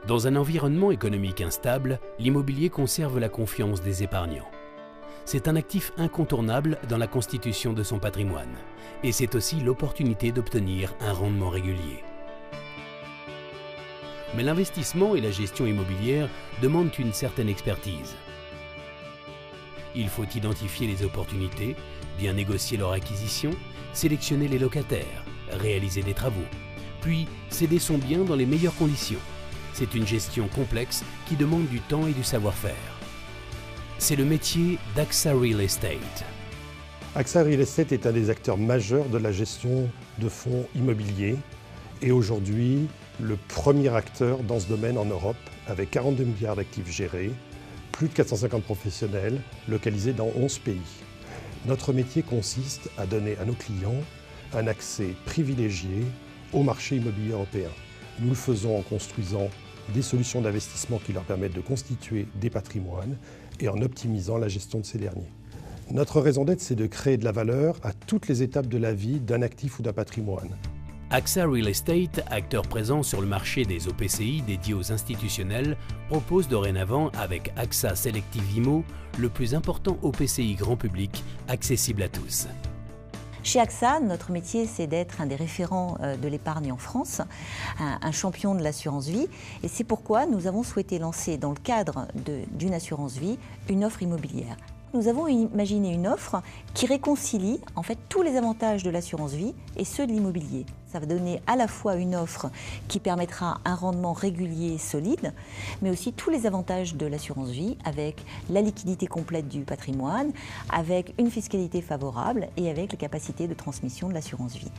Dans un environnement économique instable, l'immobilier conserve la confiance des épargnants. C'est un actif incontournable dans la constitution de son patrimoine et c'est aussi l'opportunité d'obtenir un rendement régulier. Mais l'investissement et la gestion immobilière demandent une certaine expertise. Il faut identifier les opportunités, bien négocier leur acquisition, sélectionner les locataires, réaliser des travaux, puis céder son bien dans les meilleures conditions. C'est une gestion complexe qui demande du temps et du savoir-faire. C'est le métier d'AXA Real Estate. AXA Real Estate est un des acteurs majeurs de la gestion de fonds immobiliers et aujourd'hui le premier acteur dans ce domaine en Europe avec 42 milliards d'actifs gérés, plus de 450 professionnels localisés dans 11 pays. Notre métier consiste à donner à nos clients un accès privilégié au marché immobilier européen. Nous le faisons en construisant des solutions d'investissement qui leur permettent de constituer des patrimoines et en optimisant la gestion de ces derniers. Notre raison d'être, c'est de créer de la valeur à toutes les étapes de la vie d'un actif ou d'un patrimoine. AXA Real Estate, acteur présent sur le marché des OPCI dédiés aux institutionnels, propose dorénavant avec AXA Selective Immo le plus important OPCI grand public accessible à tous. Chez AXA, notre métier, c'est d'être un des référents de l'épargne en France, un champion de l'assurance vie. Et c'est pourquoi nous avons souhaité lancer, dans le cadre d'une assurance vie, une offre immobilière. Nous avons imaginé une offre qui réconcilie en fait tous les avantages de l'assurance vie et ceux de l'immobilier. Ça va donner à la fois une offre qui permettra un rendement régulier et solide, mais aussi tous les avantages de l'assurance vie avec la liquidité complète du patrimoine, avec une fiscalité favorable et avec la capacité de transmission de l'assurance vie.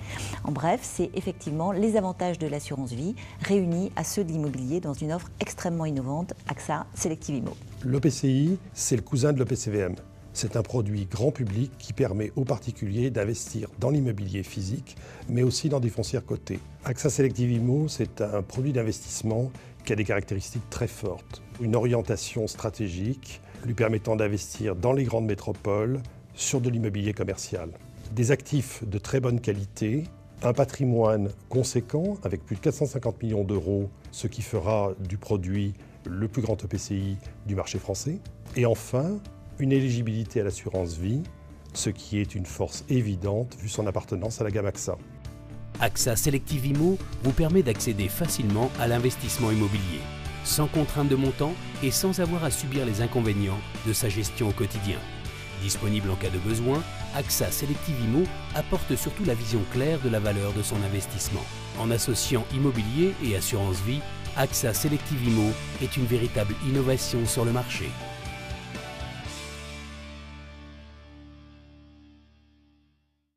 En bref, c'est effectivement les avantages de l'assurance vie réunis à ceux de l'immobilier dans une offre extrêmement innovante, AXA Selective Immo. L'OPCI, c'est le cousin de l'OPCVM. C'est un produit grand public qui permet aux particuliers d'investir dans l'immobilier physique, mais aussi dans des foncières cotées. AXA Selective Immo, c'est un produit d'investissement qui a des caractéristiques très fortes. Une orientation stratégique lui permettant d'investir dans les grandes métropoles sur de l'immobilier commercial. Des actifs de très bonne qualité, un patrimoine conséquent avec plus de 450 millions d'euros, ce qui fera du produit le plus grand OPCI du marché français. Et enfin, une éligibilité à l'assurance vie, ce qui est une force évidente vu son appartenance à la gamme AXA. AXA Selective Immo vous permet d'accéder facilement à l'investissement immobilier, sans contrainte de montant et sans avoir à subir les inconvénients de sa gestion au quotidien. Disponible en cas de besoin, AXA Selective Immo apporte surtout la vision claire de la valeur de son investissement. En associant immobilier et assurance vie, AXA Selective Immo est une véritable innovation sur le marché.